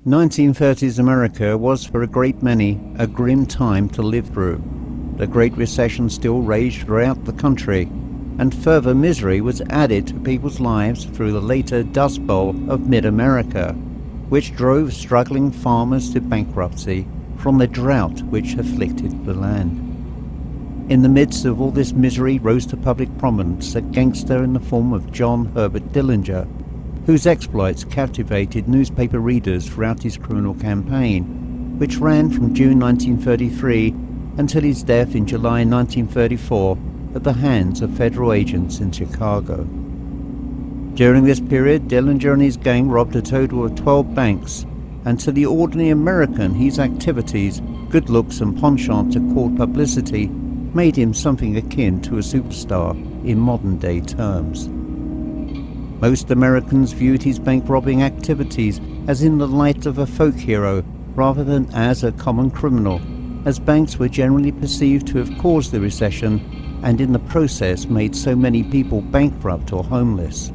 1930s America was for a great many a grim time to live through. The Great Recession still raged throughout the country, and further misery was added to people's lives through the later Dust Bowl of mid-America, which drove struggling farmers to bankruptcy from the drought which afflicted the land. In the midst of all this misery rose to public prominence a gangster in the form of John Herbert Dillinger, whose exploits captivated newspaper readers throughout his criminal campaign, which ran from June 1933 until his death in July 1934 at the hands of federal agents in Chicago. During this period, Dillinger and his gang robbed a total of 12 banks, and to the ordinary American his activities, good looks and penchant to court publicity made him something akin to a superstar in modern-day terms. Most Americans viewed his bank-robbing activities as in the light of a folk hero rather than as a common criminal, as banks were generally perceived to have caused the recession and in the process made so many people bankrupt or homeless.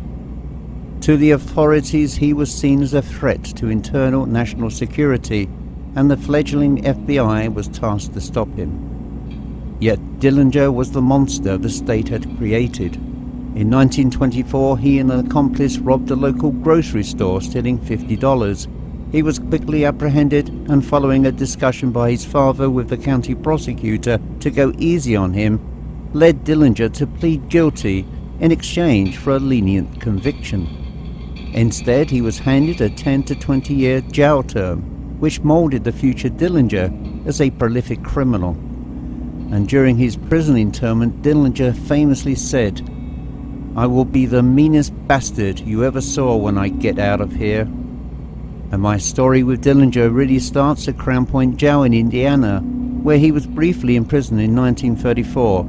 To the authorities he was seen as a threat to internal national security, and the fledgling FBI was tasked to stop him. Yet Dillinger was the monster the state had created. In 1924, he and an accomplice robbed a local grocery store, stealing $50. He was quickly apprehended, and following a discussion by his father with the county prosecutor to go easy on him, led Dillinger to plead guilty in exchange for a lenient conviction. Instead, he was handed a 10 to 20-year jail term, which molded the future Dillinger as a prolific criminal. And during his prison internment, Dillinger famously said, "I will be the meanest bastard you ever saw when I get out of here." And my story with Dillinger really starts at Crown Point Jail in Indiana, where he was briefly imprisoned in 1934,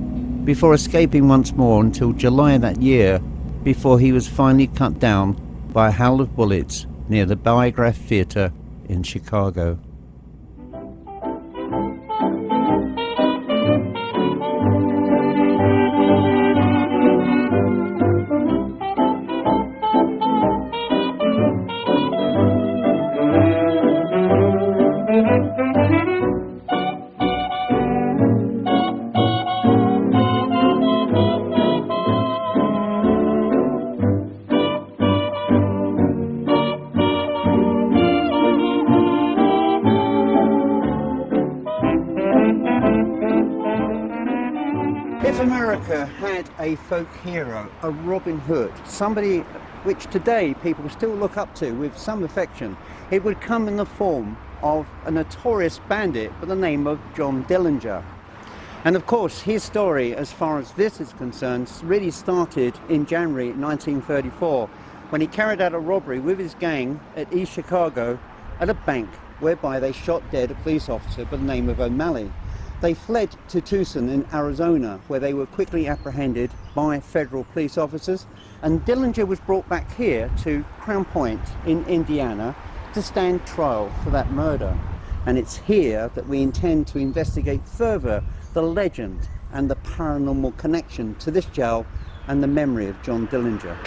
before escaping once more until July that year, before he was finally cut down by a hail of bullets near the Biograph Theatre in Chicago. If America had a folk hero, a Robin Hood, somebody which today people still look up to with some affection, it would come in the form of a notorious bandit by the name of John Dillinger. And of course, his story, as far as this is concerned, really started in January 1934, when he carried out a robbery with his gang at East Chicago at a bank, whereby they shot dead a police officer by the name of O'Malley. They fled to Tucson in Arizona, where they were quickly apprehended by federal police officers, and Dillinger was brought back here to Crown Point in Indiana to stand trial for that murder. And it's here that we intend to investigate further the legend and the paranormal connection to this jail and the memory of John Dillinger.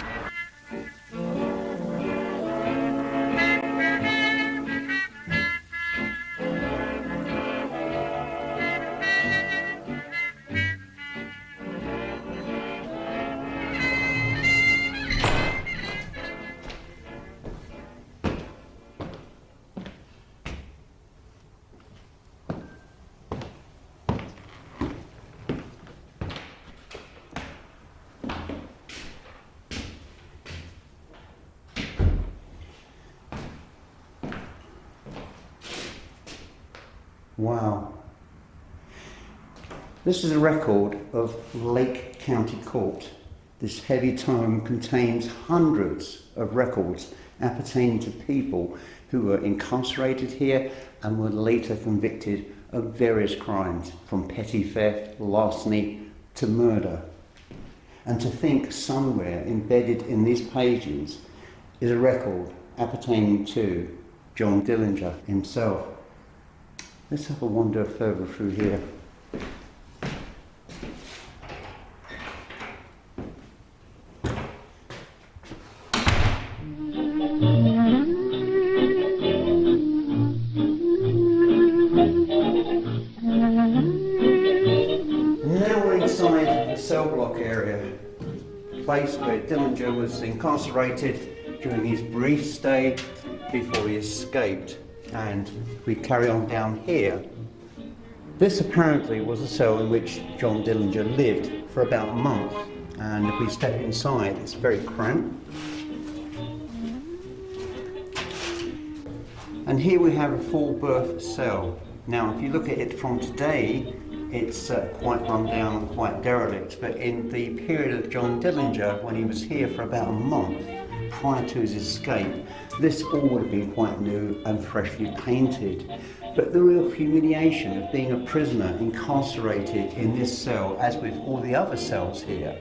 Wow. This is a record of Lake County Court. This heavy tome contains hundreds of records appertaining to people who were incarcerated here and were later convicted of various crimes, from petty theft, larceny to murder. And to think somewhere embedded in these pages is a record appertaining to John Dillinger himself. Let's have a wander further through here. place where Dillinger was incarcerated during his brief stay before he escaped. And we carry on down here. This apparently was a cell in which John Dillinger lived for about a month. And if we step inside, it's very cramped. And here we have a full berth cell. Now, if you look at it from today, it's quite run down, quite derelict. But in the period of John Dillinger, when he was here for about a month, prior to his escape, this all would have been quite new and freshly painted. But the real humiliation of being a prisoner incarcerated in this cell, as with all the other cells here,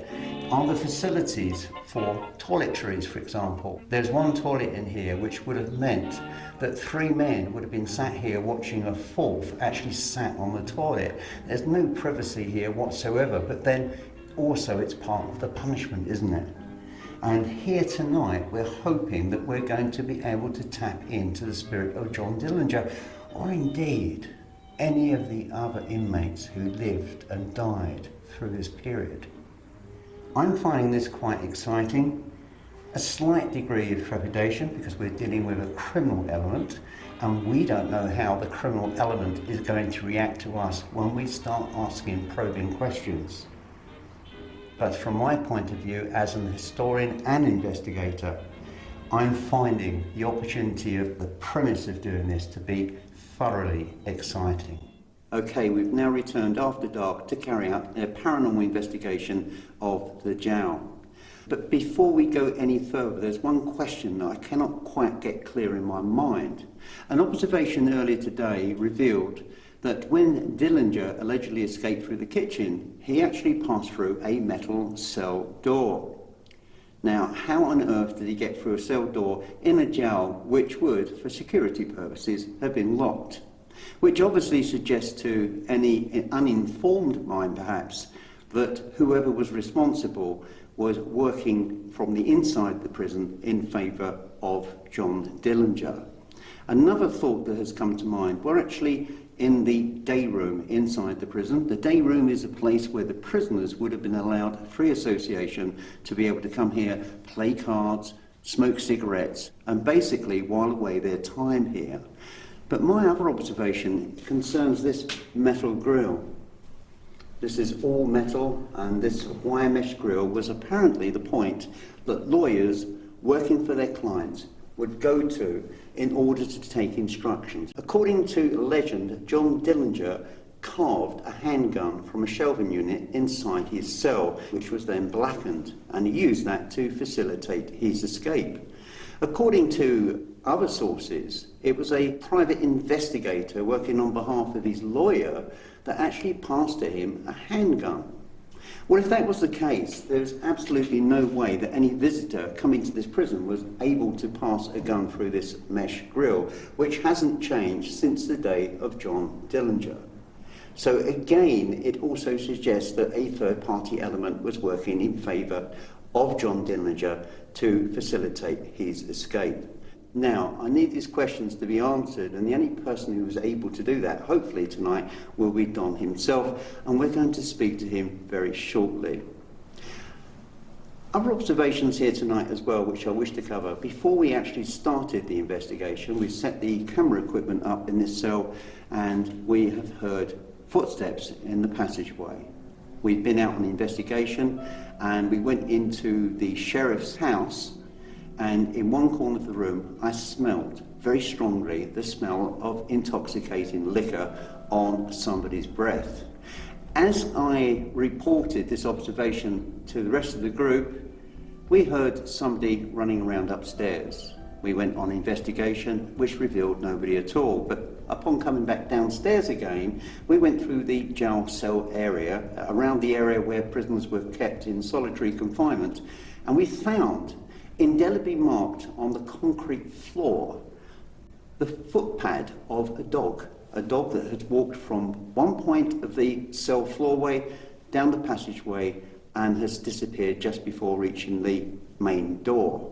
are the facilities for toiletries, for example. There's one toilet in here which would have meant that 3 men would have been sat here watching a 4th actually sat on the toilet. There's no privacy here whatsoever, but then also it's part of the punishment, isn't it? And here tonight we're hoping that we're going to be able to tap into the spirit of John Dillinger, or indeed any of the other inmates who lived and died through this period. I'm finding this quite exciting, a slight degree of trepidation because we're dealing with a criminal element and we don't know how the criminal element is going to react to us when we start asking probing questions. But from my point of view as an historian and investigator, I'm finding the opportunity of the premise of doing this to be thoroughly exciting. Okay, we've now returned after dark to carry out a paranormal investigation of the jail. But before we go any further, there's one question that I cannot quite get clear in my mind. An observation earlier today revealed that when Dillinger allegedly escaped through the kitchen, he actually passed through a metal cell door. Now, how on earth did he get through a cell door in a jail which would, for security purposes, have been locked? Which obviously suggests to any uninformed mind, perhaps, that whoever was responsible was working from the inside the prison in favour of John Dillinger. Another thought that has come to mind, we're actually in the day room inside the prison. The day room is a place where the prisoners would have been allowed free association to be able to come here, play cards, smoke cigarettes, and basically while away their time here. But my other observation concerns this metal grille. This is all metal, and this wire mesh grille was apparently the point that lawyers working for their clients would go to in order to take instructions. According to legend, John Dillinger carved a handgun from a shelving unit inside his cell, which was then blackened, and he used that to facilitate his escape. According to other sources, it was a private investigator working on behalf of his lawyer that actually passed to him a handgun. Well, if that was the case, there's absolutely no way that any visitor coming to this prison was able to pass a gun through this mesh grille, which hasn't changed since the day of John Dillinger. So again, it also suggests that a third-party element was working in favour of John Dillinger to facilitate his escape. Now, I need these questions to be answered, and the only person who was able to do that, hopefully tonight, will be Don himself, and we're going to speak to him very shortly. Other observations here tonight as well, which I wish to cover. Before we actually started the investigation, we set the camera equipment up in this cell, and we have heard footsteps in the passageway. We'd been out on the investigation, and we went into the sheriff's house, and in one corner of the room I smelled very strongly the smell of intoxicating liquor on somebody's breath. As I reported this observation to the rest of the group, we heard somebody running around upstairs. We went on investigation, which revealed nobody at all, but upon coming back downstairs again, we went through the jail cell area, around the area where prisoners were kept in solitary confinement, and we found indelibly marked on the concrete floor the footpad of a dog that had walked from one point of the cell floorway down the passageway and has disappeared just before reaching the main door.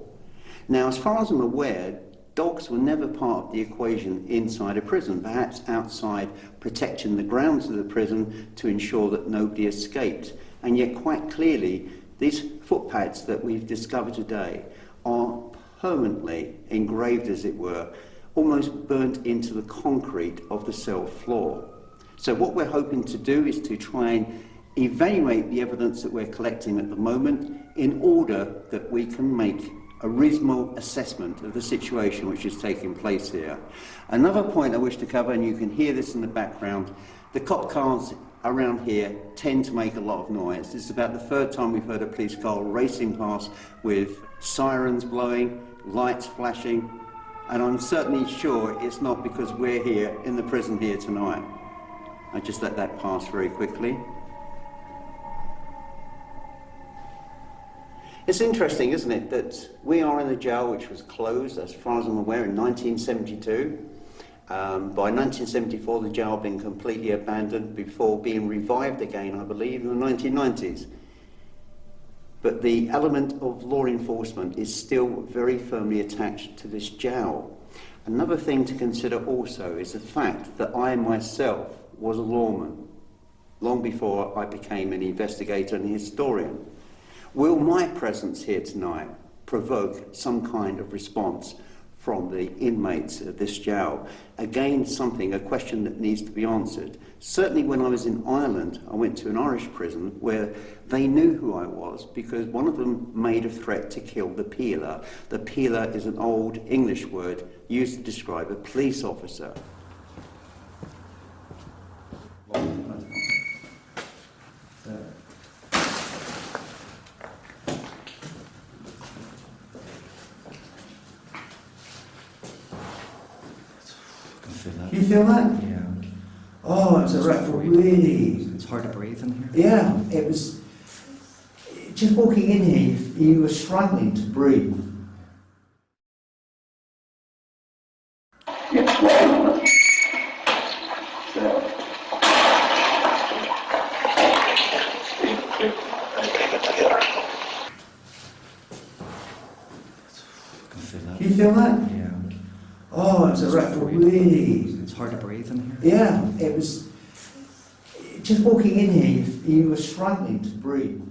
Now, as far as I'm aware, dogs were never part of the equation inside a prison, perhaps outside protecting the grounds of the prison to ensure that nobody escaped. And yet quite clearly These footpads that we've discovered today are permanently engraved, as it were, almost burnt into the concrete of the cell floor. So what we're hoping to do is to try and evaluate the evidence that we're collecting at the moment in order that we can make a reasonable assessment of the situation which is taking place here. Another point I wish to cover, and you can hear this in the background, the cop cars around here tend to make a lot of noise. This is about the third time we've heard a police car racing past with sirens blowing, lights flashing, and I'm certainly sure it's not because we're here in the prison here tonight. I just let that pass very quickly. It's interesting, isn't it, that we are in a jail which was closed, as far as I'm aware, in 1972. By 1974, the jail had been completely abandoned before being revived again, I believe, in the 1990s. But the element of law enforcement is still very firmly attached to this jail. Another thing to consider also is the fact that I myself was a lawman long before I became an investigator and historian. Will my presence here tonight provoke some kind of response from the inmates of this jail? Again, a question that needs to be answered. Certainly when I was in Ireland, I went to an Irish prison where they knew who I was because one of them made a threat to kill the peeler. The peeler is an old English word used to describe a police officer. You feel that? Yeah. Oh, it's really... It's hard to breathe in here. Yeah, it was... Just walking in here, you were struggling to breathe. You feel that? Yeah. Oh, it's really... It's hard to breathe in here. Yeah, it was... Just walking in here, you were struggling to breathe.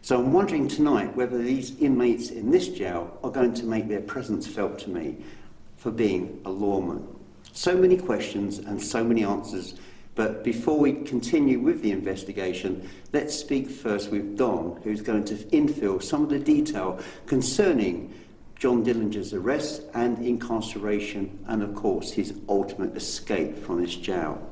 So I'm wondering tonight whether these inmates in this jail are going to make their presence felt to me for being a lawman. So many questions and so many answers, but before we continue with the investigation, let's speak first with Don, who's going to infill some of the detail concerning John Dillinger's arrest and incarceration, and of course his ultimate escape from this jail.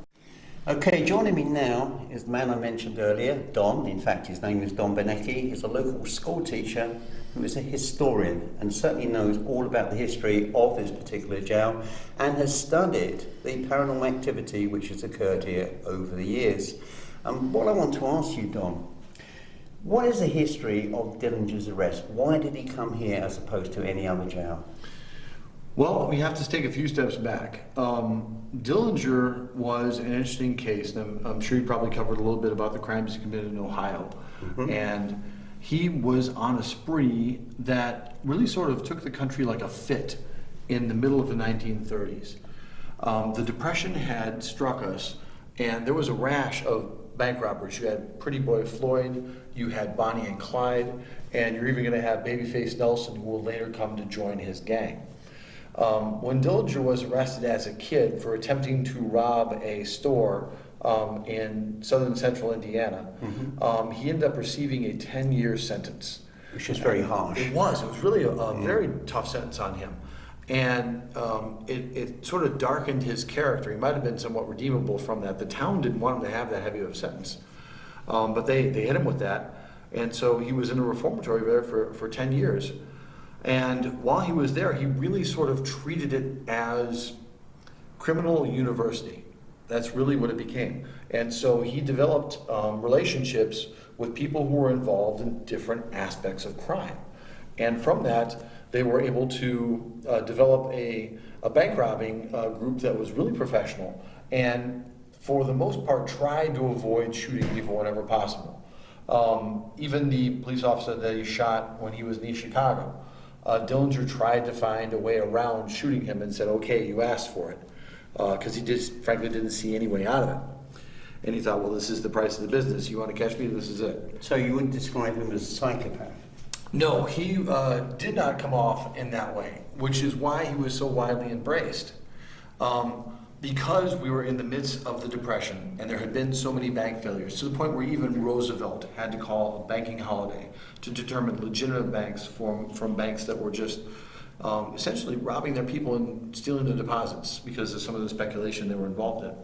Okay, joining me now is the man I mentioned earlier, Don. In fact, his name is Don Benecki. He's a local school teacher who is a historian and certainly knows all about the history of this particular jail and has studied the paranormal activity which has occurred here over the years. What I want to ask you, Don, what is the history of Dillinger's arrest? Why did he come here as opposed to any other jail? Well, we have to take a few steps back. Dillinger was an interesting case, and I'm sure you probably covered a little bit about the crimes he committed in Ohio. Mm-hmm. And he was on a spree that really sort of took the country like a fit in the middle of the 1930s. The Depression had struck us, and there was a rash of bank robberies. You had Pretty Boy Floyd, you had Bonnie and Clyde, and you're even going to have Babyface Nelson, who will later come to join his gang. When Dillinger was arrested as a kid for attempting to rob a store in southern central Indiana, mm-hmm. He he ended up receiving a 10-year sentence. Which was very harsh. It was really a very tough sentence on him. And it sort of darkened his character. He might have been somewhat redeemable from that. The town didn't want him to have that heavy of a sentence. But they hit him with that. And so he was in a reformatory there for 10 years. And while he was there, he really sort of treated it as criminal university. That's really what it became. And so he developed relationships with people who were involved in different aspects of crime. And from that, they were able to develop a bank robbing group that was really professional and for the most part tried to avoid shooting people whenever possible. Even the police officer that he shot when he was in East Chicago, Dillinger tried to find a way around shooting him and said, okay, you asked for it, because he just frankly didn't see any way out of it. And he thought, well, this is the price of the business. You want to catch me? This is it. So you wouldn't describe him as a psychopath? No, he did not come off in that way, which is why he was so widely embraced. Because we were in the midst of the Depression and there had been so many bank failures, to the point where even Roosevelt had to call a banking holiday to determine legitimate banks from banks that were just essentially robbing their people and stealing their deposits because of some of the speculation they were involved in.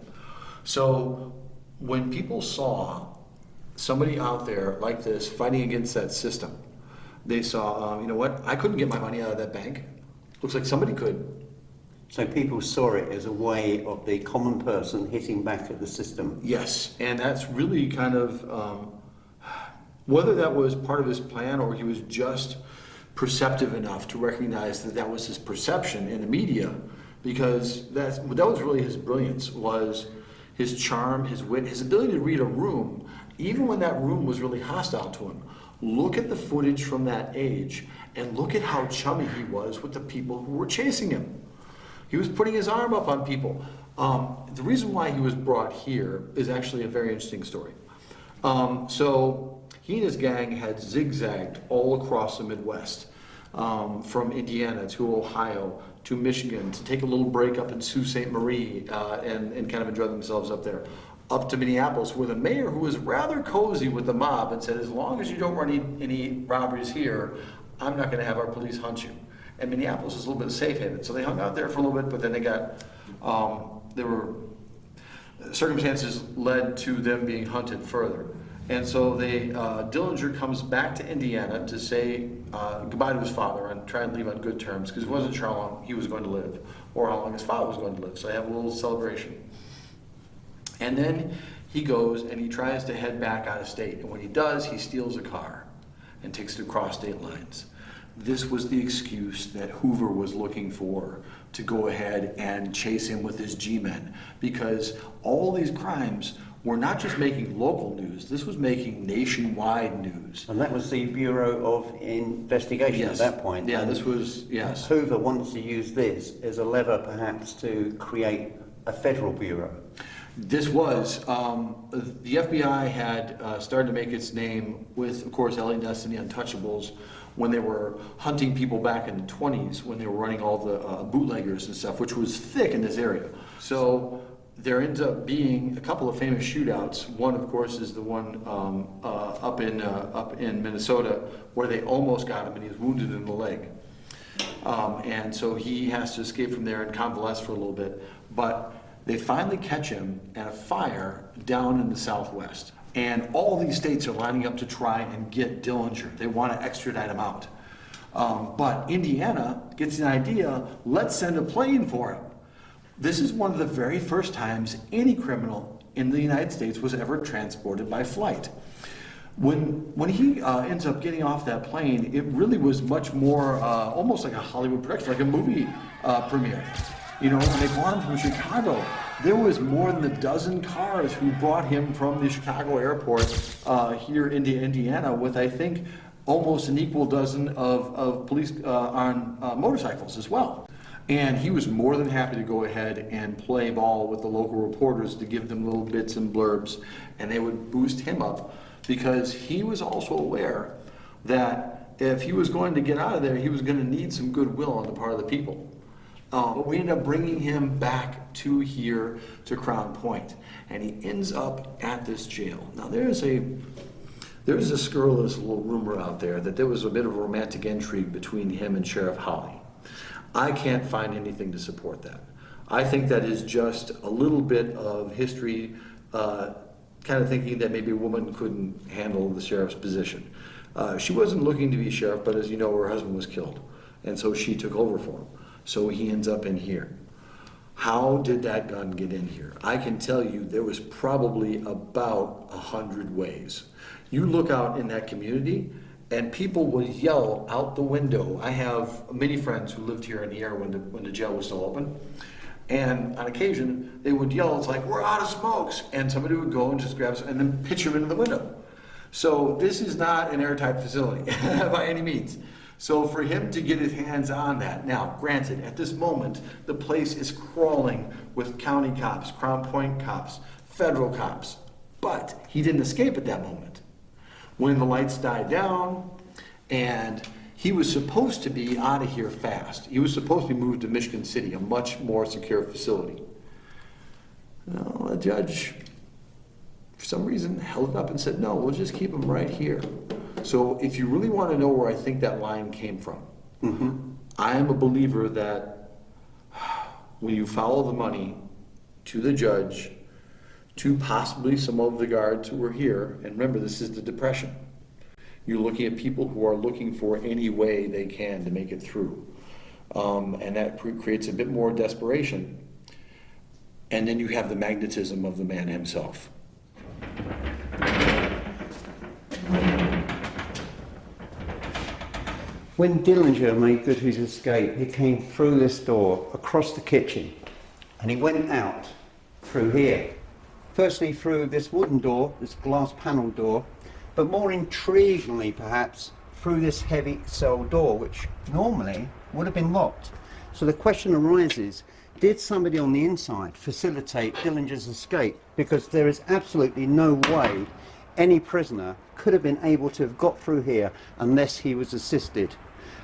So when people saw somebody out there like this fighting against that system, they saw, you know what, I couldn't get my money out of that bank. Looks like somebody could. So people saw it as a way of the common person hitting back at the system. Yes, and that's really kind of, whether that was part of his plan or he was just perceptive enough to recognize that that was his perception in the media, because that was really his brilliance, was his charm, his wit, his ability to read a room, even when that room was really hostile to him. Look at the footage from that age and look at how chummy he was with the people who were chasing him. He was putting his arm up on people. The reason why he was brought here is actually a very interesting story. So he and his gang had zigzagged all across the Midwest, from Indiana to Ohio to Michigan, to take a little break up in Sault Ste. Marie and kind of enjoy themselves up there, up to Minneapolis, where the mayor, who was rather cozy with the mob, and said, as long as you don't run any robberies here, I'm not going to have our police hunt you. And Minneapolis was a little bit of safe haven. So they hung out there for a little bit, but then they got, there were circumstances led to them being hunted further. And so Dillinger comes back to Indiana to say goodbye to his father and try and leave on good terms, because he wasn't sure how long he was going to live or how long his father was going to live. So they have a little celebration. And then he goes and he tries to head back out of state. And when he does, he steals a car and takes it across state lines. This was the excuse that Hoover was looking for to go ahead and chase him with his G-men, because all these crimes were not just making local news, this was making nationwide news. And that was the Bureau of Investigation Yes. at that point. Yeah, And this was, yes. Hoover wanted to use this as a lever perhaps to create a federal bureau. This was, the FBI had started to make its name with, of course, Ellie Ness and the Untouchables, when they were hunting people back in the 20s, when they were running all the bootleggers and stuff, which was thick in this area. So there ends up being a couple of famous shootouts. One, of course, is the one up in Minnesota, where they almost got him and he was wounded in the leg. And so he has to escape from there and convalesce for a little bit. But they finally catch him at a fire down in the Southwest. And all these states are lining up to try and get Dillinger. They want to extradite him out. But Indiana gets an idea, let's send a plane for him. This is one of the very first times any criminal in the United States was ever transported by flight. When he ends up getting off that plane, it really was much more almost like a Hollywood production, like a movie premiere. You know, when they brought him from Chicago, there was more than a dozen cars who brought him from the Chicago airport here into Indiana, with, I think, almost an equal dozen of police on motorcycles as well. And he was more than happy to go ahead and play ball with the local reporters to give them little bits and blurbs, and they would boost him up, because he was also aware that if he was going to get out of there, he was going to need some goodwill on the part of the people. But we ended up bringing him back to here to Crown Point, and he ends up at this jail. Now there's a scurrilous little rumor out there that there was a bit of a romantic intrigue between him and Sheriff Holly. I can't find anything to support that. I think that is just a little bit of history, kind of thinking that maybe a woman couldn't handle the sheriff's position. She wasn't looking to be sheriff, but as you know, her husband was killed, and so she took over for him. So he ends up in here. How did that gun get in here? I can tell you there was probably about 100 ways. You look out in that community and people would yell out the window. I have many friends who lived here in the area when the jail was still open. And on occasion, they would yell, it's like, we're out of smokes. And somebody would go and just grab some and then pitch them into the window. So this is not an airtight facility by any means. So for him to get his hands on that, now granted, at this moment, the place is crawling with county cops, Crown Point cops, federal cops, But he didn't escape at that moment. When the lights died down and he was supposed to be out of here fast. He was supposed to be moved to Michigan City, a much more secure facility. Well, the judge, for some reason, held it up and said, no, we'll just keep him right here. So if you really want to know where I think that line came from, I am a believer that when you follow the money to the judge, to possibly some of the guards who were here, and remember, this is the Depression. You're looking at people who are looking for any way they can to make it through. And that creates a bit more desperation. And then you have the magnetism of the man himself. When Dillinger made good his escape, he came through this door, across the kitchen, and he went out through here. Firstly through this wooden door, this glass panel door, but more intriguingly perhaps through this heavy cell door, which normally would have been locked. So the question arises, did somebody on the inside facilitate Dillinger's escape? Because there is absolutely no way any prisoner could have been able to have got through here unless he was assisted.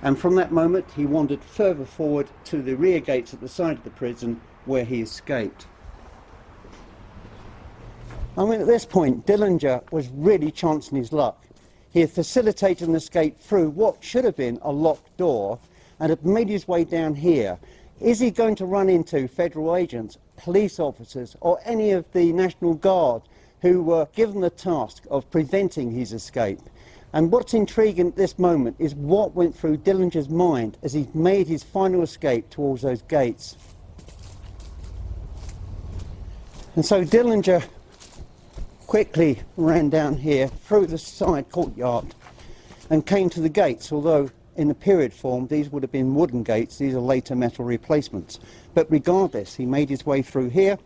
And from that moment he wandered further forward to the rear gates at the side of the prison where he escaped. I mean, at this point, Dillinger was really chancing his luck. He had facilitated an escape through what should have been a locked door and had made his way down here. Is he going to run into federal agents, police officers, or any of the National Guard who were given the task of preventing his escape? And what's intriguing at this moment is what went through Dillinger's mind as he made his final escape towards those gates. And so Dillinger quickly ran down here through the side courtyard and came to the gates, although in the period form these would have been wooden gates. These are later metal replacements. But regardless, he made his way through here.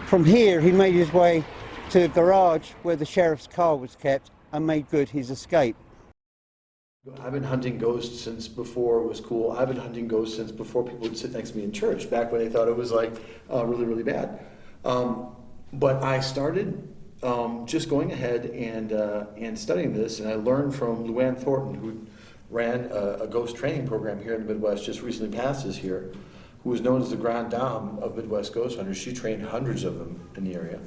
From here he made his way to a garage where the sheriff's car was kept and made good his escape. I've been hunting ghosts since before it was cool. I've been hunting ghosts since before people would sit next to me in church, back when they thought it was like really, really bad. But I started just going ahead and studying this, and I learned from Luann Thornton, who ran a ghost training program here in the Midwest, just recently passed this here, who was known as the Grand Dame of Midwest ghost hunters. She trained hundreds of them in the area.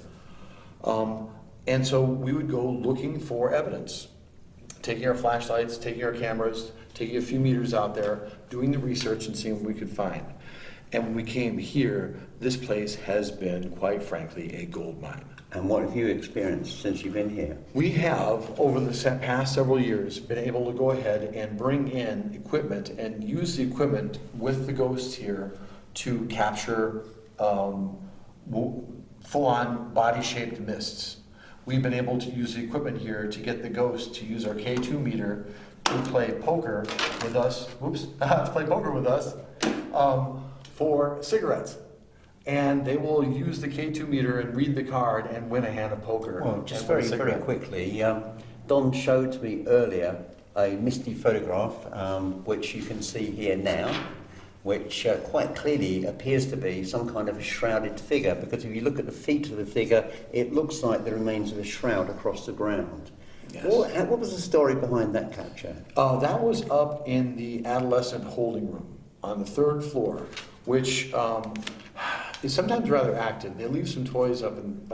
And so we would go looking for evidence, taking our flashlights, taking our cameras, taking a few meters out there, doing the research and seeing what we could find. And when we came here, this place has been, quite frankly, a gold mine. And what have you experienced since you've been here? We have, over the past several years, been able to go ahead and bring in equipment and use the equipment with the ghosts here to capture full-on body-shaped mists. We've been able to use the equipment here to get the ghost to use our K2 meter to play poker with us. To play poker with us for cigarettes. And they will use the K2 meter and read the card and win a hand of poker. Well, just very quickly, Don showed to me earlier a misty photograph, which you can see here now, which quite clearly appears to be some kind of a shrouded figure, because if you look at the feet of the figure, it looks like the remains of a shroud across the ground. Yes. What was the story behind that capture? That was up in the adolescent holding room on the 3rd floor, which is sometimes rather active. They leave some toys up in,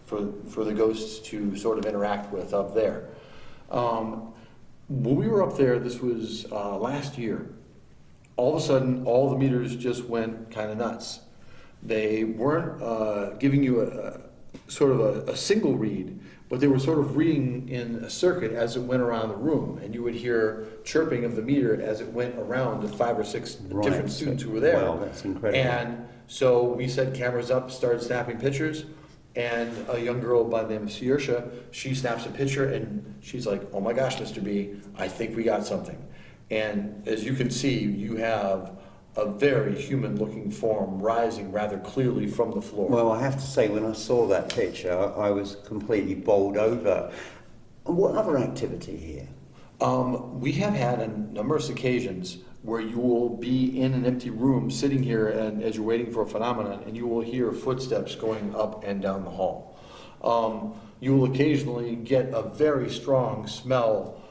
for the ghosts to sort of interact with up there. When we were up there, this was last year, all of a sudden, all the meters just went kind of nuts. They weren't giving you a sort of a single read, but they were sort of reading in a circuit as it went around the room, and you would hear chirping of the meter as it went around the 5 or 6 different students who were there. Wow, that's incredible. And so we set cameras up, started snapping pictures, and a young girl by the name of Saoirse, she snaps a picture, and she's like, "Oh my gosh, Mr. B, I think we got something." And as you can see, you have a very human-looking form rising rather clearly from the floor. Well, I have to say, when I saw that picture, I was completely bowled over. What other activity here? We have had on numerous occasions where you will be in an empty room sitting here and as you're waiting for a phenomenon, and you will hear footsteps going up and down the hall. You will occasionally get a very strong smell.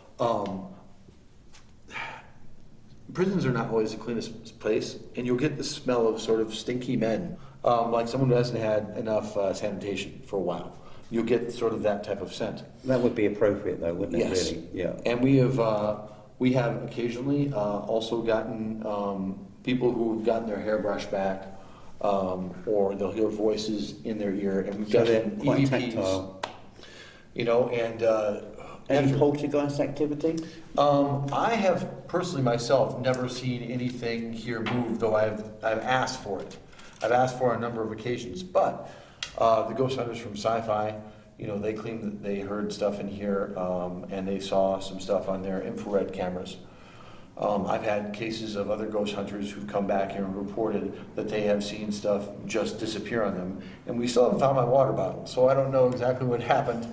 Prisons are not always the cleanest place, and you'll get the smell of sort of stinky men, like someone who hasn't had enough sanitation for a while. You'll get sort of that type of scent. That would be appropriate, though, wouldn't it? Yes. Really? Yeah. And we have occasionally also gotten people who've gotten their hair brushed back, or they'll hear voices in their ear, and we've So gotten they're quite EVPs. tactile. You know, and Any poltergeist activity? I have personally myself never seen anything here move, though I've asked for it. I've asked for it on a number of occasions, but the ghost hunters from Sci-Fi, you know, they claim that they heard stuff in here, and they saw some stuff on their infrared cameras. I've had cases of other ghost hunters who've come back here and reported that they have seen stuff just disappear on them, and we still haven't found my water bottle, so I don't know exactly what happened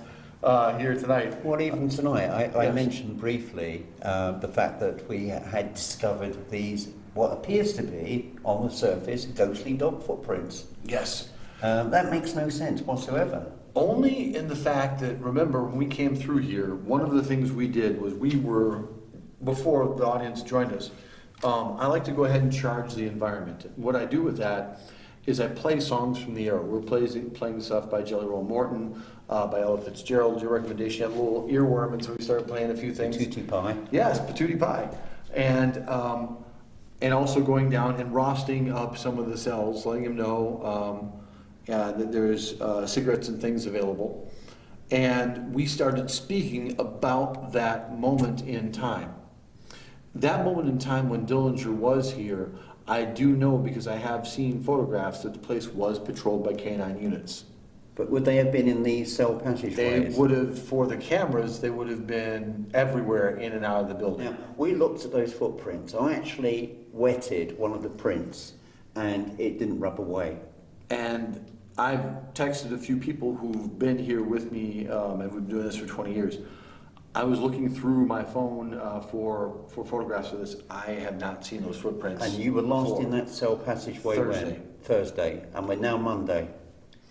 here tonight. Well, even tonight, I Yes. mentioned briefly the fact that we had discovered these, what appears to be, on the surface, ghostly dog footprints. Yes. That makes no sense whatsoever. Only in the fact that, remember, when we came through here, one of the things we did was we were, before the audience joined us, I like to go ahead and charge the environment. What I do with that is I play songs from the era. We're playing stuff by Jelly Roll Morton, by Ella Fitzgerald, your recommendation. Had a little earworm, and so we started playing a few things. Tutti Pie. Yes, Patootie Pie. And also going down and roasting up some of the cells, letting them know that there's cigarettes and things available. And we started speaking about that moment in time. That moment in time when Dillinger was here, I do know because I have seen photographs that the place was patrolled by canine units. But would they have been in the cell They passageways? would have, for the cameras, they would have been everywhere in and out of the building. Now, we looked at those footprints. I actually wetted one of the prints, and it didn't rub away. And I've texted a few people who've been here with me, and we've been doing this for 20 years. I was looking through my phone for photographs of this. I have not seen those footprints. And you were last for in that cell passageway Thursday. when? Thursday. And we're now Monday.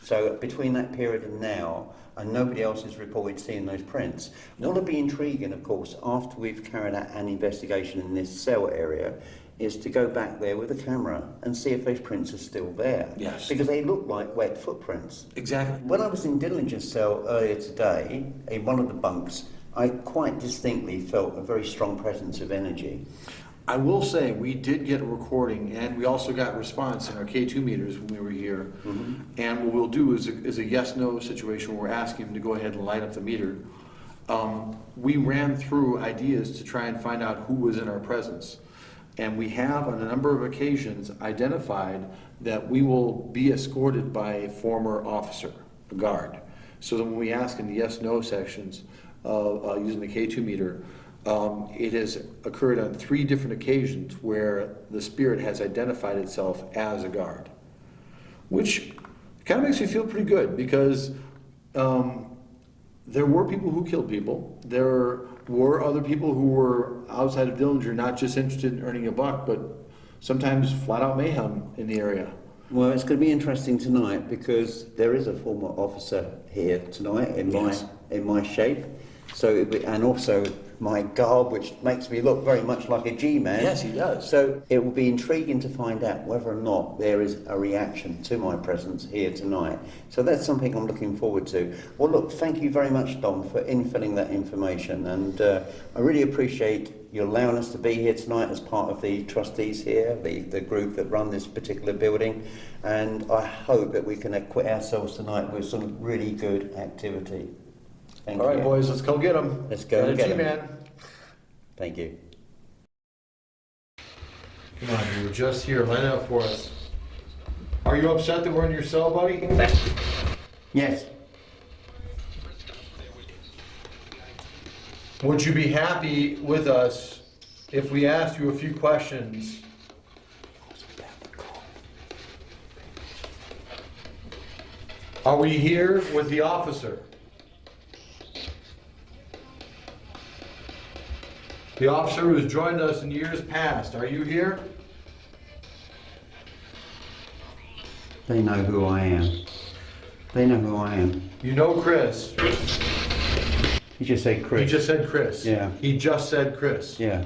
So between that period and now, and nobody else has reported seeing those prints. What'll be intriguing, of course, after we've carried out an investigation in this cell area, is to go back there with a camera and see if those prints are still there. Yes. Because they look like wet footprints. Exactly. When I was in Dillinger's cell earlier today, in one of the bunks, I quite distinctly felt a very strong presence of energy. I will say we did get a recording, and we also got response in our K2 meters when we were here. Mm-hmm. And what we'll do is a yes/no situation where we're asking them to go ahead and light up the meter. We ran through ideas to try and find out who was in our presence. And we have, on a number of occasions, identified that we will be escorted by a former officer, a guard. So that when we ask in the yes/no sections, using the K2 meter, it has occurred on 3 different occasions where the spirit has identified itself as a guard, which kind of makes me feel pretty good because there were people who killed people. There were other people who were outside of Dillinger, not just interested in earning a buck, but sometimes flat out mayhem in the area. Well, it's going to be interesting tonight because there is a former officer here tonight in Yes. my shape. So, and also my garb, which makes me look very much like a G-man. Yes, he does. So it will be intriguing to find out whether or not there is a reaction to my presence here tonight. So that's something I'm looking forward to. Well, look, thank you very much, Dom, for infilling that information. And I really appreciate you allowing us to be here tonight as part of the trustees here, the group that run this particular building. And I hope that we can acquit ourselves tonight with some really good activity. Thank All right, you. boys, let's go get them. Let's go and get 'em. man. Thank you. Come on, you were just here. Line up for us. Are you upset that we're in your cell, buddy? Yes. Would you be happy with us if we asked you a few questions? Are we here with the officer? The officer who has joined us in years past, are you here? They know who I am. They know who I am. You know Chris. You just said Chris. He just said Chris. Yeah. He just said Chris. Yeah.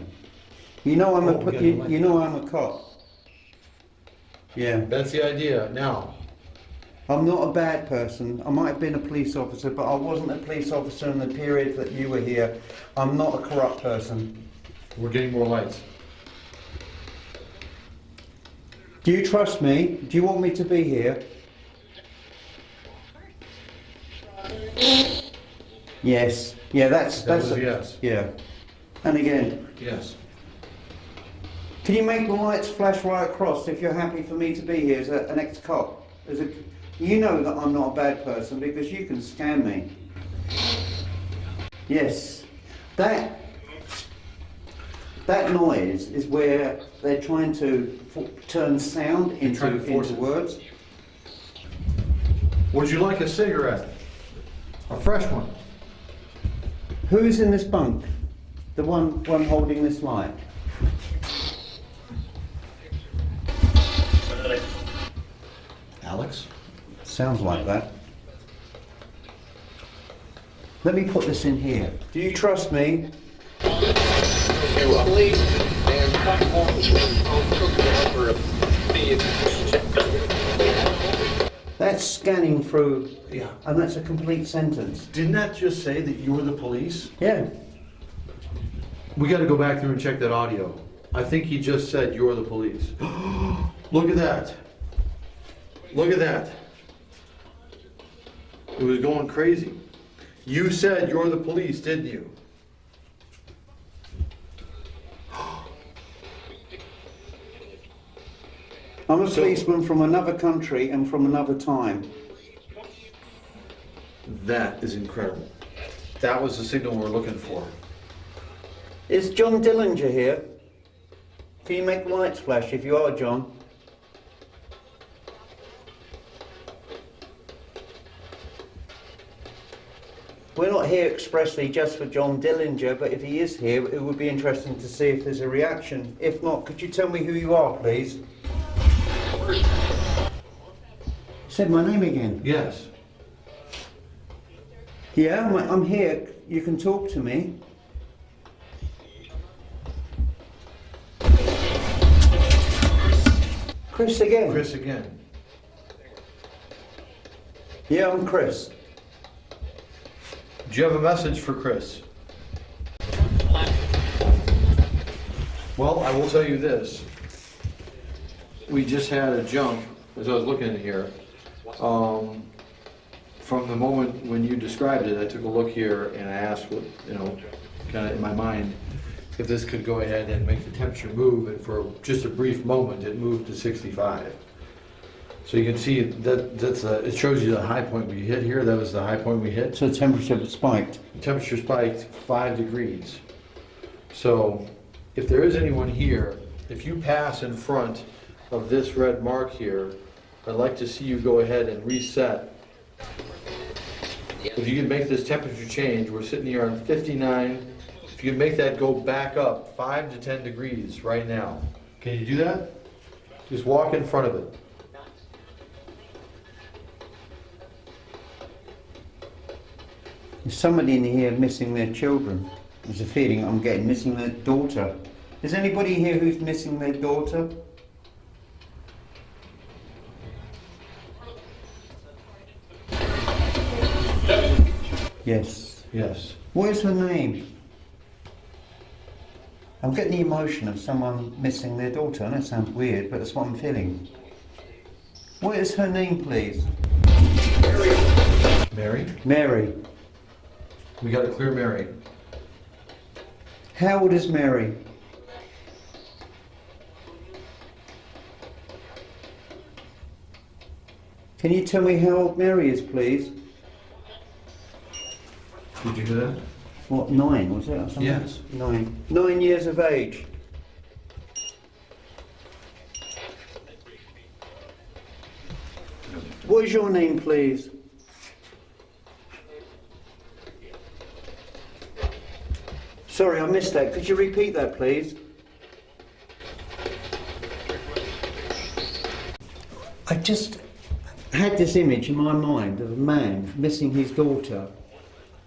You know I'm Oh, we got a light. you know I'm a cop. Yeah. That's the idea. Now, I'm not a bad person. I might have been a police officer, but I wasn't a police officer in the period that you were here. I'm not a corrupt person. we're getting more lights. Do you trust me? Do you want me to be here? Yes. Yeah, that's was a yes. Yeah. And again, Yes. can you make the lights flash right across if you're happy for me to be here as an ex-cop? You know that I'm not a bad person because you can scam me. Yes. That noise is where they're trying to turn sound trying to force into it. words. Would you like a cigarette? A fresh one? Who's in this bunk? The one holding this light. Alex? Sounds like that. Let me put this in here. Do you trust me? That's scanning through, Yeah. and that's a complete sentence. Didn't that just say that you were the police? Yeah. We gotta go back through and check that audio. I think he just said you're the police. Look at that. Look at that. It was going crazy. You said you're the police, didn't you? I'm a So- policeman from another country and from another time. That is incredible. That was the signal we're looking for. Is John Dillinger here? Can you make the lights flash if you are John? We're not here expressly just for John Dillinger, but if he is here, it would be interesting to see if there's a reaction. If not, could you tell me who you are, please? Said my name again. Yes. Yeah, I'm here. You can talk to me. Chris again. Chris again. Yeah, I'm Chris. Do you have a message for Chris? Well, I will tell you this. We just had a jump, as I was looking at here, from the moment when you described it. I took a look here and I asked what, kind of in my mind, if this could go ahead and make the temperature move, and for just a brief moment, it moved to 65. So you can see it shows you the high point we hit here. That was the high point we hit. So the temperature spiked. Temperature spiked 5 degrees. So if there is anyone here, if you pass in front of this red mark here, I'd like to see you go ahead and reset. If you can make this temperature change, we're sitting here on 59. If you can make that go back up 5 to 10 degrees right now. Can you do that? Just walk in front of it. There's somebody in here missing their children. There's a feeling I'm getting missing their daughter. Is anybody here who's missing their daughter? Yes. Yes. What is her name? I'm getting the emotion of someone missing their daughter. I know it sounds weird, but that's what I'm feeling. What is her name, please? Mary? Mary. We got to clear Mary. How old is Mary? Can you tell me how old Mary is, please? Did you do that? What, 9 was it? Or something? Yes. 9. 9 years of age. What is your name, please? So Sorry, I missed that. Could you repeat that, please? I just had this image in my mind of a man missing his daughter,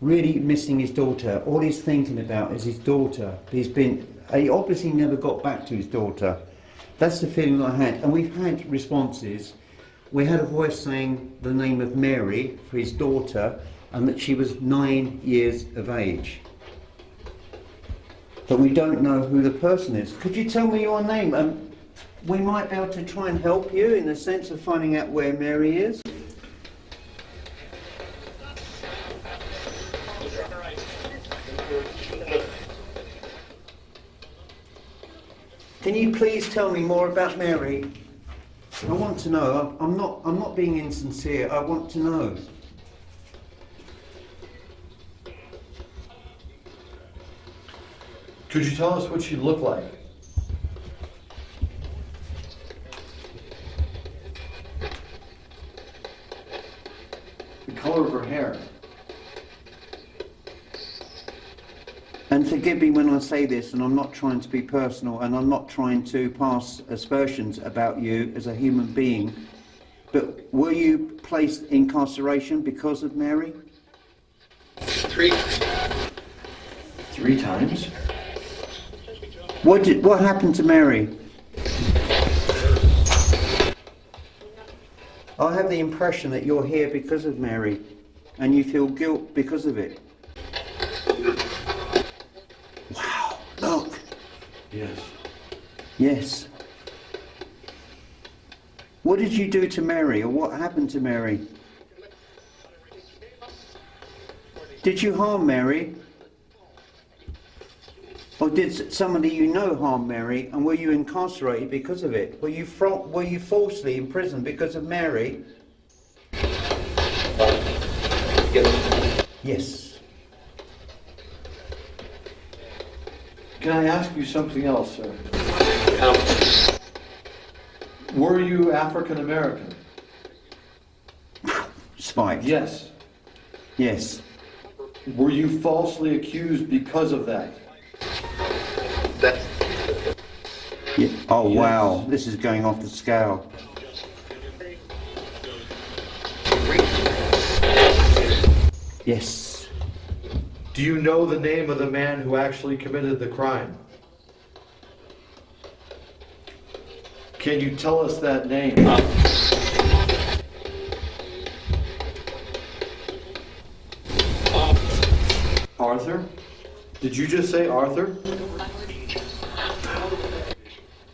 really missing his daughter. All he's thinking about is his daughter. He obviously never got back to his daughter. That's the feeling I had. And we've had responses. We had a voice saying the name of Mary for his daughter and that she was 9 years of age. But we don't know who the person is. Could you tell me your name? We might be able to try and help you in the sense of finding out where Mary is. Can you please tell me more about Mary? I want to know. I'm not being insincere. I want to know. Could you tell us what she looked like? The color of her hair. And forgive me when I say this, and I'm not trying to be personal, and I'm not trying to pass aspersions about you as a human being, but were you placed in incarceration because of Mary? Three times? What happened to Mary? I have the impression that you're here because of Mary, and you feel guilt because of it. Wow, look. Yes. Yes. What did you do to Mary, or what happened to Mary? Did you harm Mary? Or did somebody you know harm Mary, and were you incarcerated because of it? Were you falsely imprisoned because of Mary? Yes. Can I ask you something else, sir? Were you African American? Spike. Yes. Yes. Were you falsely accused because of that? Yeah. Oh, Yes. wow. This is going off the scale. Yes. Do you know the name of the man who actually committed the crime? Can you tell us that name? Arthur? Did you just say Arthur?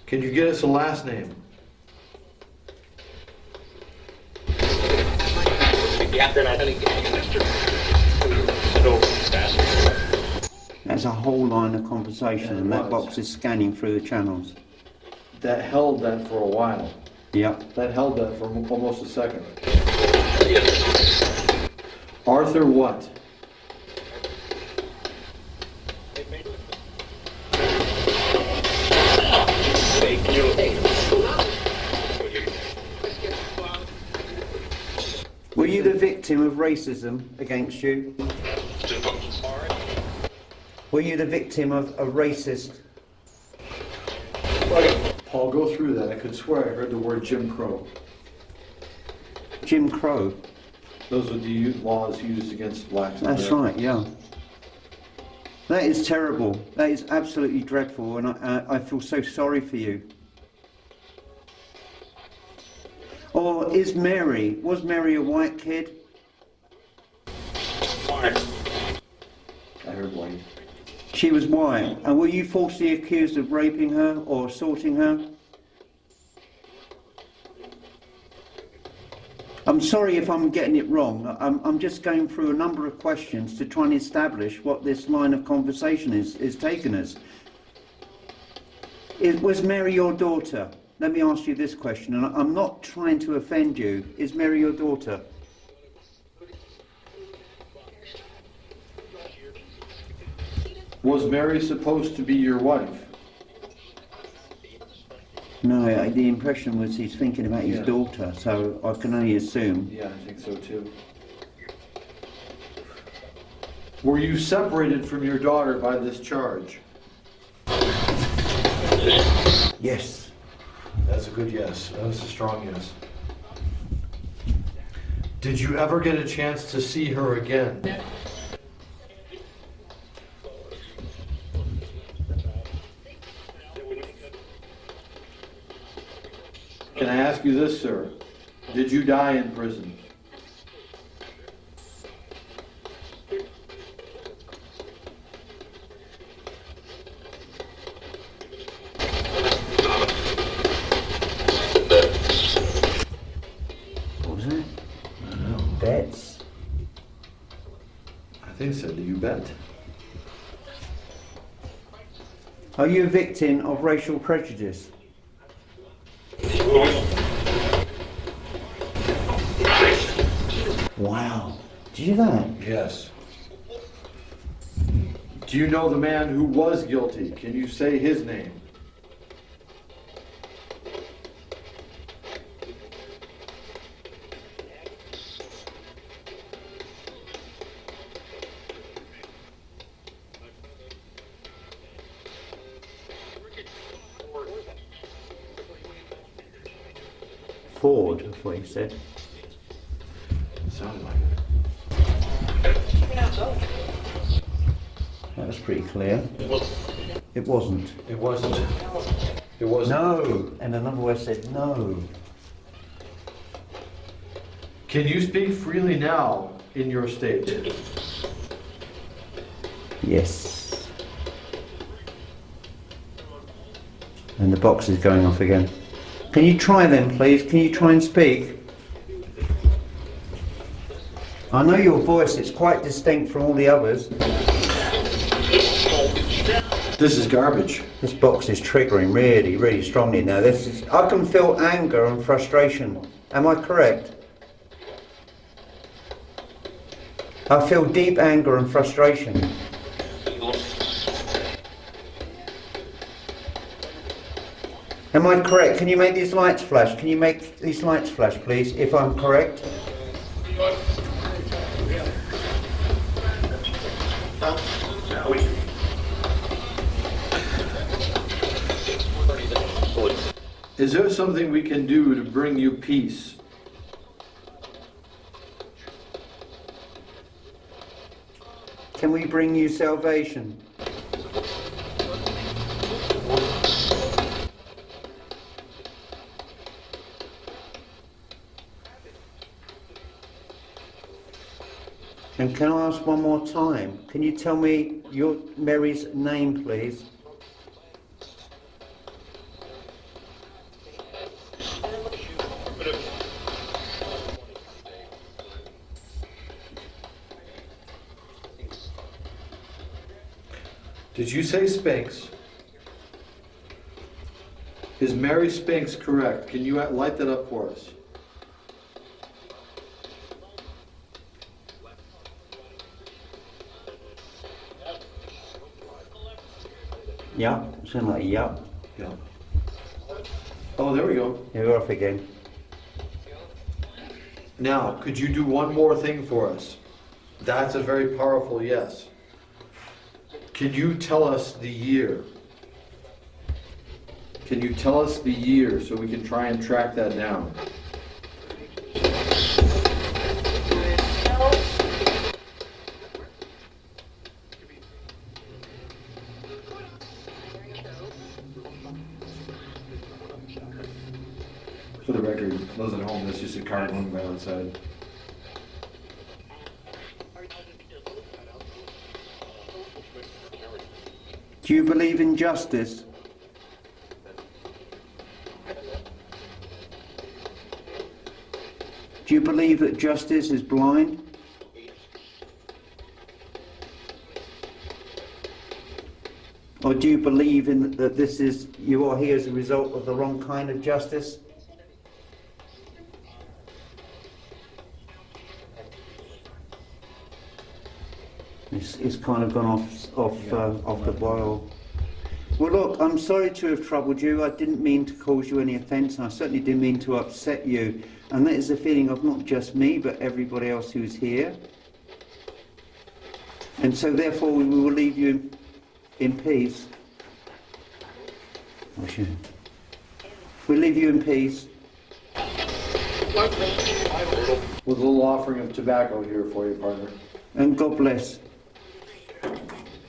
Can you get us a last name? That's a whole line of conversation, and that was. box is scanning through the channels. That held that for a while. Yep. That held that for almost a second. Arthur what? Were you the victim of racism against you? Were you the victim of a racist? Paul, go through that. I could swear I heard the word Jim Crow. Jim Crow? Those are the laws used against blacks. in That's America. right, yeah. That is terrible. That is absolutely dreadful, and I feel so sorry for you. Or was Mary a white kid? I heard white. She was white. And were you falsely accused of raping her or assaulting her? I'm sorry if I'm getting it wrong. I'm just going through a number of questions to try and establish what this line of conversation is taking us. Was Mary your daughter? Let me ask you this question, and I'm not trying to offend you. Is Mary your daughter? Was Mary supposed to be your wife? No, the impression was he's thinking about his daughter, so I can only assume. Yeah, I think so too. Were you separated from your daughter by this charge? Yes. That's a good yes. That's a strong yes. Did you ever get a chance to see her again? Can I ask you this, sir? Did you die in prison? What was it? I don't know. Bets? I think so. Do you bet? Are you a victim of racial prejudice? Wow. Did you hear that? Yes. Do you know the man who was guilty? Can you say his name? Ford, that's what he said. Sounded like it. That was pretty clear. It wasn't. It wasn't. It wasn't. No. And another voice said no. Can you speak freely now in your state? Yes. And the box is going off again. Can you try then, please? Can you try and speak? I know your voice, it's quite distinct from all the others. This is garbage. This box is triggering really, really strongly now. I can feel anger and frustration. Am I correct? I feel deep anger and frustration. Am I correct? Can you make these lights flash? Can you make these lights flash, please, if I'm correct? Is there something we can do to bring you peace? Can we bring you salvation? And can I ask one more time? Can you tell me your Mary's name, please? Did you say Spinks? Is Mary Spinks correct? Can you light that up for us? Yeah, something like yeah. Yeah. Oh, there we go. Yeah, we're off again. Now, could you do one more thing for us? That's a very powerful yes. Can you tell us the year? Can you tell us the year so we can try and track that down? For the record, those at home, that's just a car going by outside. Do you believe in justice? Do you believe that justice is blind? Or do you believe in that you are here as a result of the wrong kind of justice? It's kind of gone off the boil. Well, look, I'm sorry to have troubled you. I didn't mean to cause you any offence. I certainly didn't mean to upset you. And that is a feeling of not just me, but everybody else who's here. And so therefore we will leave you in peace. We'll leave you in peace. With a little offering of tobacco here for you, partner. And God bless.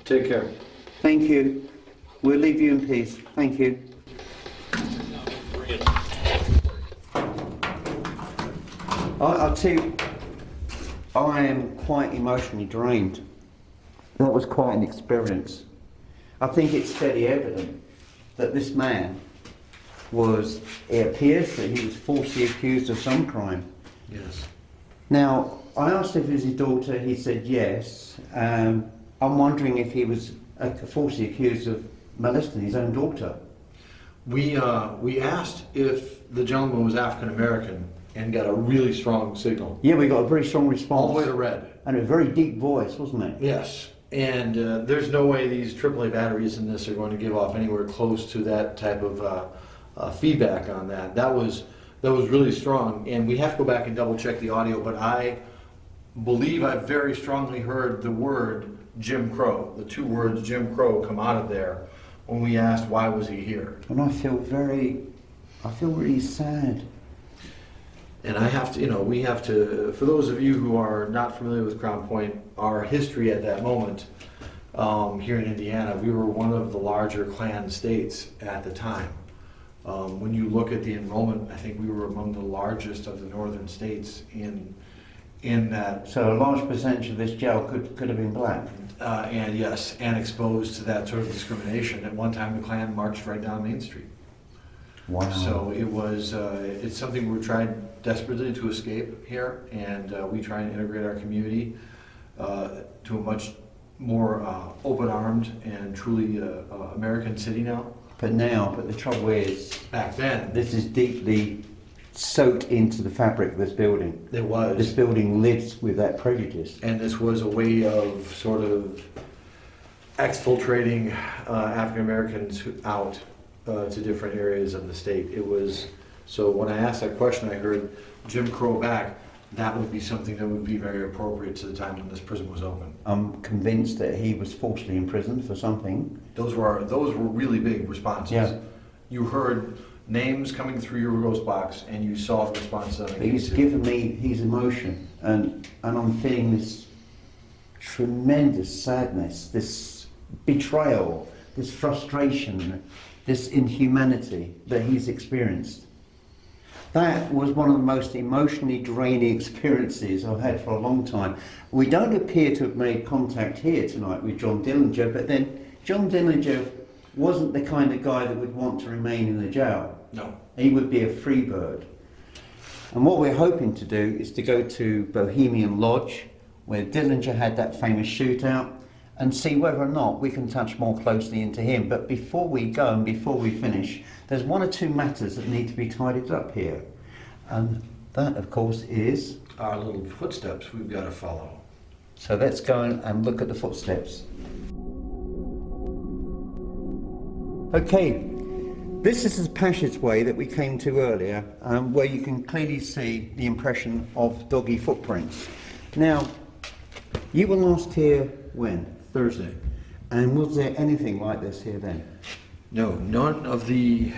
Take care. Thank you. We'll leave you in peace. Thank you. I'll tell you, I am quite emotionally drained. That was quite an experience. I think it's fairly evident that this man it appears that he was falsely accused of some crime. Yes. Now, I asked if it was his daughter, he said yes. I'm wondering if he was falsely accused of molesting his own daughter. We asked if the gentleman was African American and got a really strong signal. Yeah, we got a very strong response. All the way to red. And a very deep voice, wasn't it? Yes. And there's no way these AAA batteries in this are going to give off anywhere close to that type of feedback on that. That was really strong. And we have to go back and double check the audio, but I believe I very strongly heard the word Jim Crow, the two words Jim Crow come out of there when we asked why was he here. And I feel really sad. And we have to, for those of you who are not familiar with Crown Point, our history at that moment here in Indiana, we were one of the larger Klan states at the time. When you look at the enrollment, I think we were among the largest of the northern states in that. So a large percentage of this jail could have been black. And exposed to that sort of discrimination. At one time, the Klan marched right down Main Street. Wow. So it was, it's something we're trying desperately to escape here, and we try and integrate our community to a much more open-armed and truly American city now. But the trouble is, back then, this is deeply soaked into the fabric of this building. It was. This building lives with that prejudice. And this was a way of sort of exfiltrating African Americans out to different areas of the state. It was, so when I asked that question, I heard Jim Crow back. That would be something that would be very appropriate to the time when this prison was open. I'm convinced that he was falsely imprisoned for something. Those were really big responses. Yeah. You heard names coming through your ghost box, and you saw the response that He's given me his emotion, and I'm feeling this tremendous sadness, this betrayal, this frustration, this inhumanity that he's experienced. That was one of the most emotionally draining experiences I've had for a long time. We don't appear to have made contact here tonight with John Dillinger, but then John Dillinger wasn't the kind of guy that would want to remain in the jail. No. He would be a free bird. And what we're hoping to do is to go to Bohemian Lodge, where Dillinger had that famous shootout, and see whether or not we can touch more closely into him. But before we go and before we finish, there's one or two matters that need to be tidied up here. And that, of course, is our little footsteps we've got to follow. So let's go and look at the footsteps. Okay, this is the passageway that we came to earlier, where you can clearly see the impression of doggy footprints. Now, you were last here when? Thursday. And was there anything like this here then? No, none of the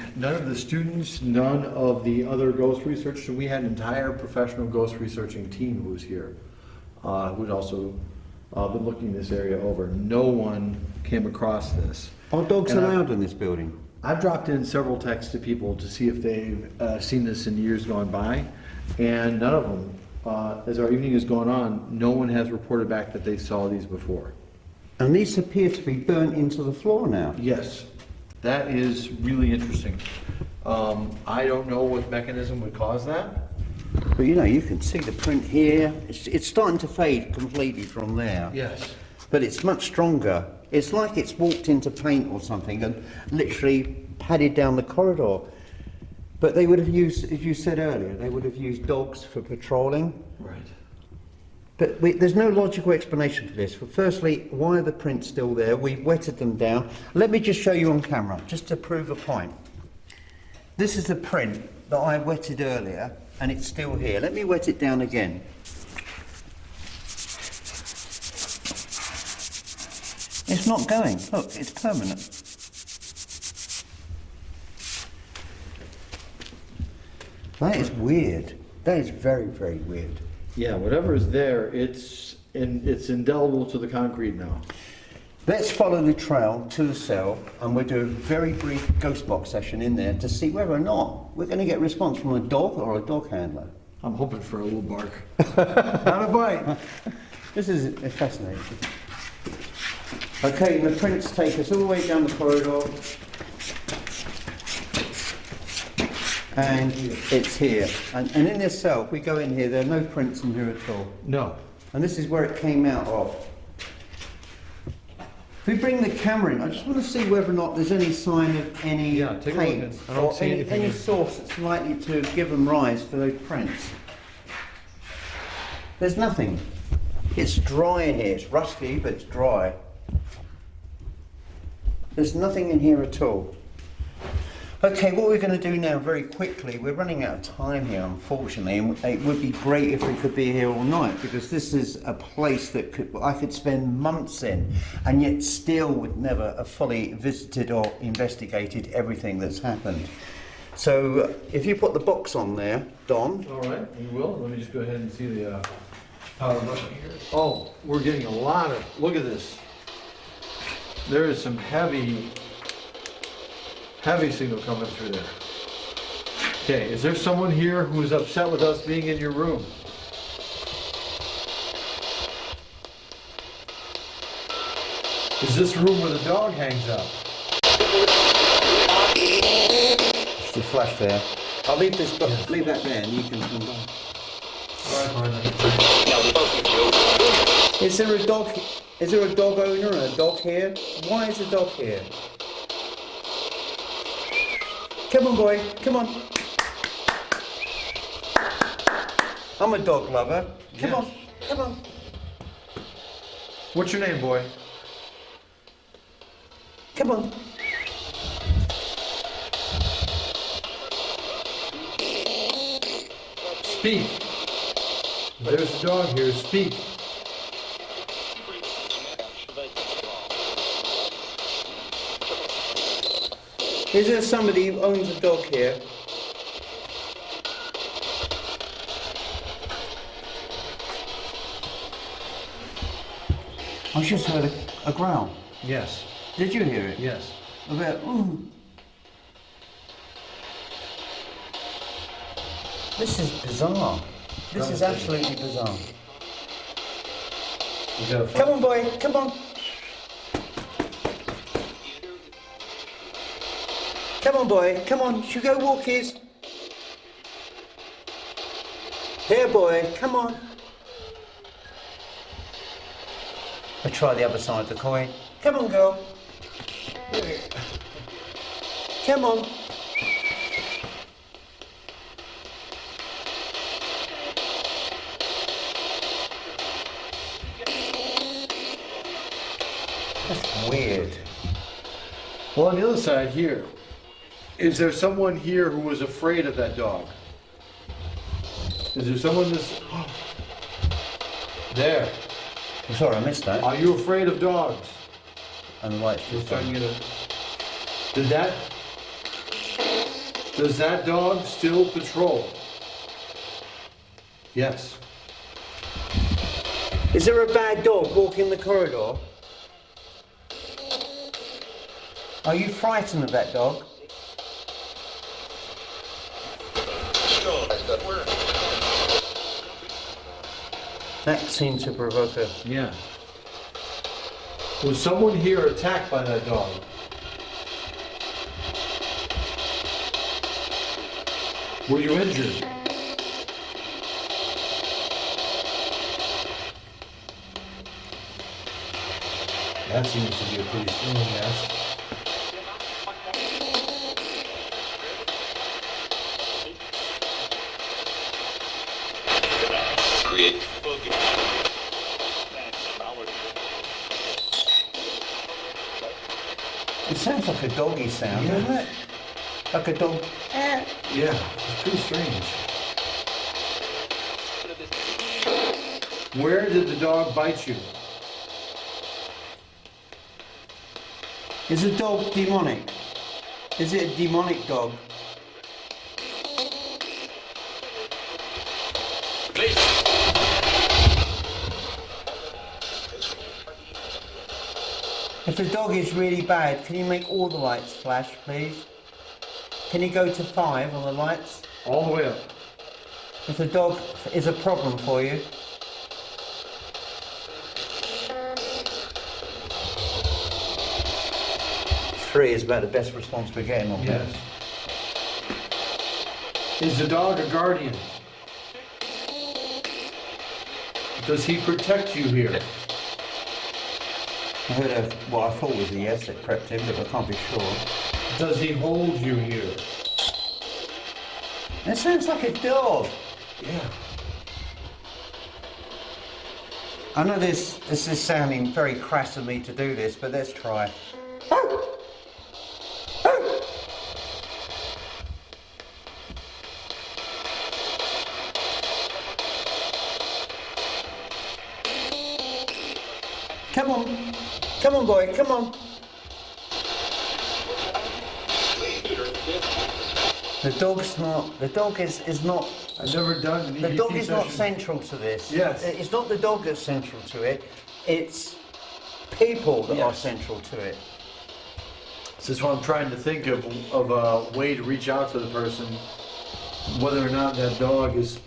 students, none of the other ghost researchers. We had an entire professional ghost researching team who was here, who had also been looking this area over. No one came across this. Are dogs allowed in this building? I've dropped in several texts to people to see if they've seen this in years gone by, and none of them, as our evening has gone on, no one has reported back that they saw these before. And these appear to be burnt into the floor now. Yes, that is really interesting. I don't know what mechanism would cause that. But you know, you can see the print here. It's starting to fade completely from there. Yes. But it's much stronger. It's like it's walked into paint or something and literally padded down the corridor. But they would have used, as you said earlier, they would have used dogs for patrolling. Right. But there's no logical explanation for this. Firstly, why are the prints still there? We wetted them down. Let me just show you on camera, just to prove a point. This is the print that I wetted earlier, and it's still here. Let me wet it down again. It's not going. Look, it's permanent. That is weird. That is very, very weird. Yeah, whatever is there, it's indelible to the concrete now. Let's follow the trail to the cell, and we'll do a very brief ghost box session in there to see whether or not we're going to get a response from a dog or a dog handler. I'm hoping for a little bark. Not a bite. This is fascinating. Okay, the prints take us all the way down the corridor. And it's here. And in this cell, if we go in here, there are no prints in here at all. No. And this is where it came out of. If we bring the camera in, I just want to see whether or not there's any sign of any take a paint look. I don't see anything. any source that's likely to give them rise to those prints. There's nothing. It's dry in here. It's rusty, but it's dry. There's nothing in here at all. Okay, what we're going to do now very quickly, we're running out of time here unfortunately, and it would be great if we could be here all night, because this is a place that I could spend months in and yet still would never have fully visited or investigated everything that's happened. So if you put the box on there, Don. All right, we will. Let me just go ahead and see the power button here. Oh, we're getting a lot of, look at this. There is some heavy signal coming through there. Okay, is there someone here who is upset with us being in your room? Is this room where the dog hangs out? It's the flash there. I'll leave this, leave that there and you can come back. Is there a dog? Is there a dog owner and a dog here? Why is a dog here? Come on, boy. Come on. I'm a dog lover. Come on. Come on. What's your name, boy? Come on. Speak. There's a dog here. Speak. Is there somebody who owns a dog here? I just heard a growl. Yes. Did you hear it? Yes. About, ooh. This is bizarre. This is absolutely bizarre. Come on, boy. Come on. Come on, boy. Come on. Should we go walkies? Here, boy. Come on. I'll try the other side of the coin. Come on, girl. Come on. That's weird. Well, on the other side here, is there someone here who was afraid of that dog? Is there someone that's... There. I'm sorry, I missed that. Are you afraid of dogs? And the light's Just just on. trying to get a... Does that dog still patrol? Yes. Is there a bad dog walking the corridor? Are you frightened of that dog? That seemed to provoke a... Yeah. Was someone here attacked by that dog? Were you injured? That seems to be a pretty strong yes. It sounds like a doggy sound, Yeah. doesn't it? Like a dog. Yeah, it's pretty strange. Where did the dog bite you? Is the dog demonic? Is it a demonic dog? If the dog is really bad, can you make all the lights flash, please? Can you go to 5 on the lights? All the way up. If the dog is a problem for you. Three is about the best response we're getting on Yes. Is the dog a guardian? Does he protect you here? I heard what I thought was a yes that crept in, but I can't be sure. Does he hold you here? It sounds like a dog. Yeah. I know this is sounding very crass of me to do this, but let's try. Come on. Come on, boy, come on. The dog is not. I've never done an The EVP dog is not session. central to this. Yes. It's not the dog that's central to it. It's people that are Yes. central to it. This is what I'm trying to think of a way to reach out to the person, whether or not that dog is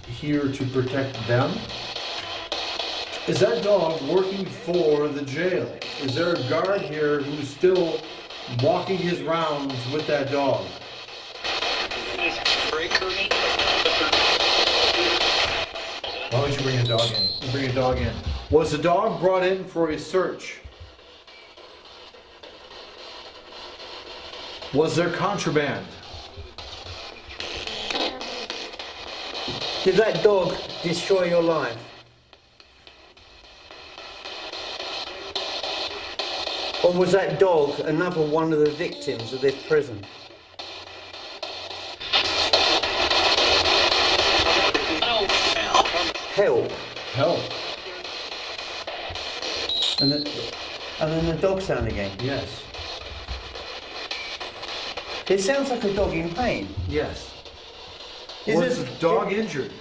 here to protect them. Is that dog working for the jail? Is there a guard here who's still walking his rounds with that dog? Why would you bring a dog in? You bring a dog in. Was the dog brought in for a search? Was there contraband? Did that dog destroy your life? Or was that dog another one of the victims of this prison? Help. Help. And then the dog sound again. Yes. It sounds like a dog in pain. Yes. Is Was it- the dog injured?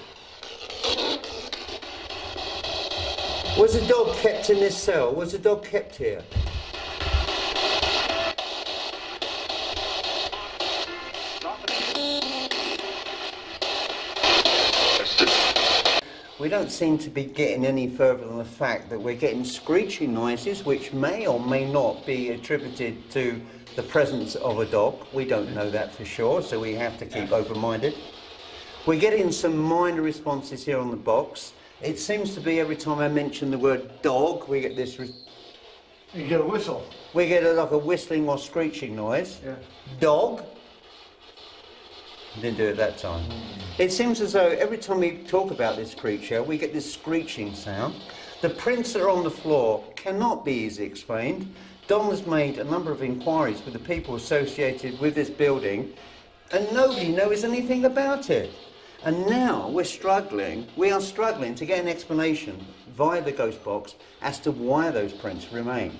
Was the dog kept in this cell? Was the dog kept here? We don't seem to be getting any further than the fact that we're getting screeching noises which may or may not be attributed to the presence of a dog. We don't know that for sure, so we have to keep open-minded. We're getting some minor responses here on the box. It seems to be every time I mention the word dog, we get this, You get a whistle. we get like a whistling or screeching noise. Yeah. Dog. Didn't do it that time. It seems as though every time we talk about this creature, we get this screeching sound. The prints that are on the floor cannot be easily explained. Don has made a number of inquiries with the people associated with this building, and nobody knows anything about it. And now we are struggling to get an explanation via the ghost box as to why those prints remain.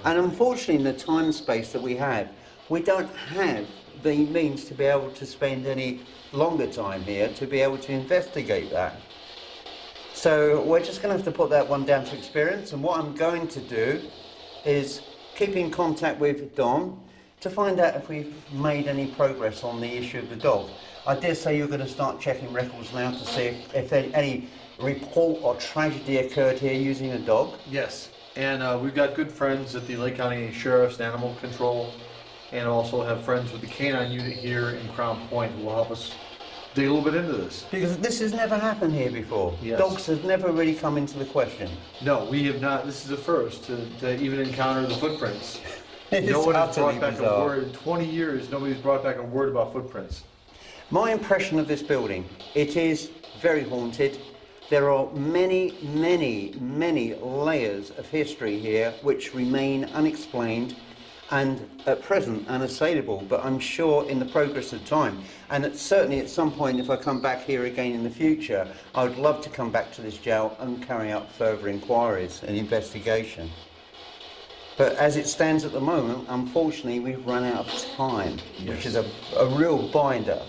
And unfortunately, in the time and space that we have, we don't have the means to be able to spend any longer time here to be able to investigate that. So we're just going to have to put that one down to experience, and what I'm going to do is keep in contact with Don to find out if we've made any progress on the issue of the dog. I dare say you're going to start checking records now to see if any report or tragedy occurred here using a dog. Yes. And we've got good friends at the Lake County Sheriff's and Animal Control, and also have friends with the canine unit here in Crown Point who will help us dig a little bit into this. Because this has never happened here before. Yes. Dogs have never really come into the question. No, we have not. This is the first to even encounter the footprints. It's No one has utterly brought back bizarre. a word. In 20 years, nobody's brought back a word about footprints. My impression of this building, it is very haunted. There are many, many, many layers of history here which remain unexplained and at present unassailable, but I'm sure in the progress of time, and certainly at some point if I come back here again in the future, I would love to come back to this jail and carry out further inquiries and investigation. But as it stands at the moment, unfortunately, we've run out of time, which is a real binder.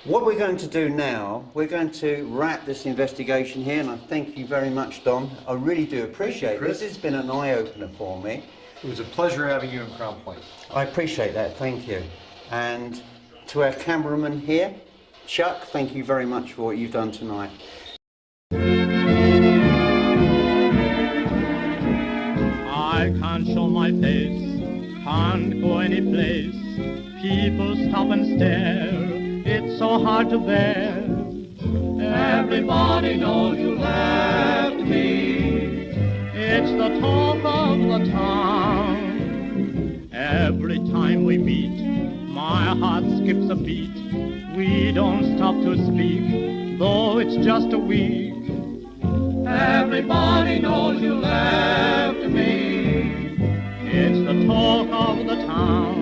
What we're going to do now, we're going to wrap this investigation here, and I thank you very much, Don. I really do appreciate it. This has been an eye-opener for me. It was a pleasure having you in Crown Point. I appreciate that, thank you. And to our cameraman here, Chuck, thank you very much for what you've done tonight. I can't show my face, can't go any place. People stop and stare, it's so hard to bear. Everybody knows you left me, it's the talk of the town. Every time we meet, my heart skips a beat. We don't stop to speak, though it's just a week. Everybody knows you left me, it's the talk of the town.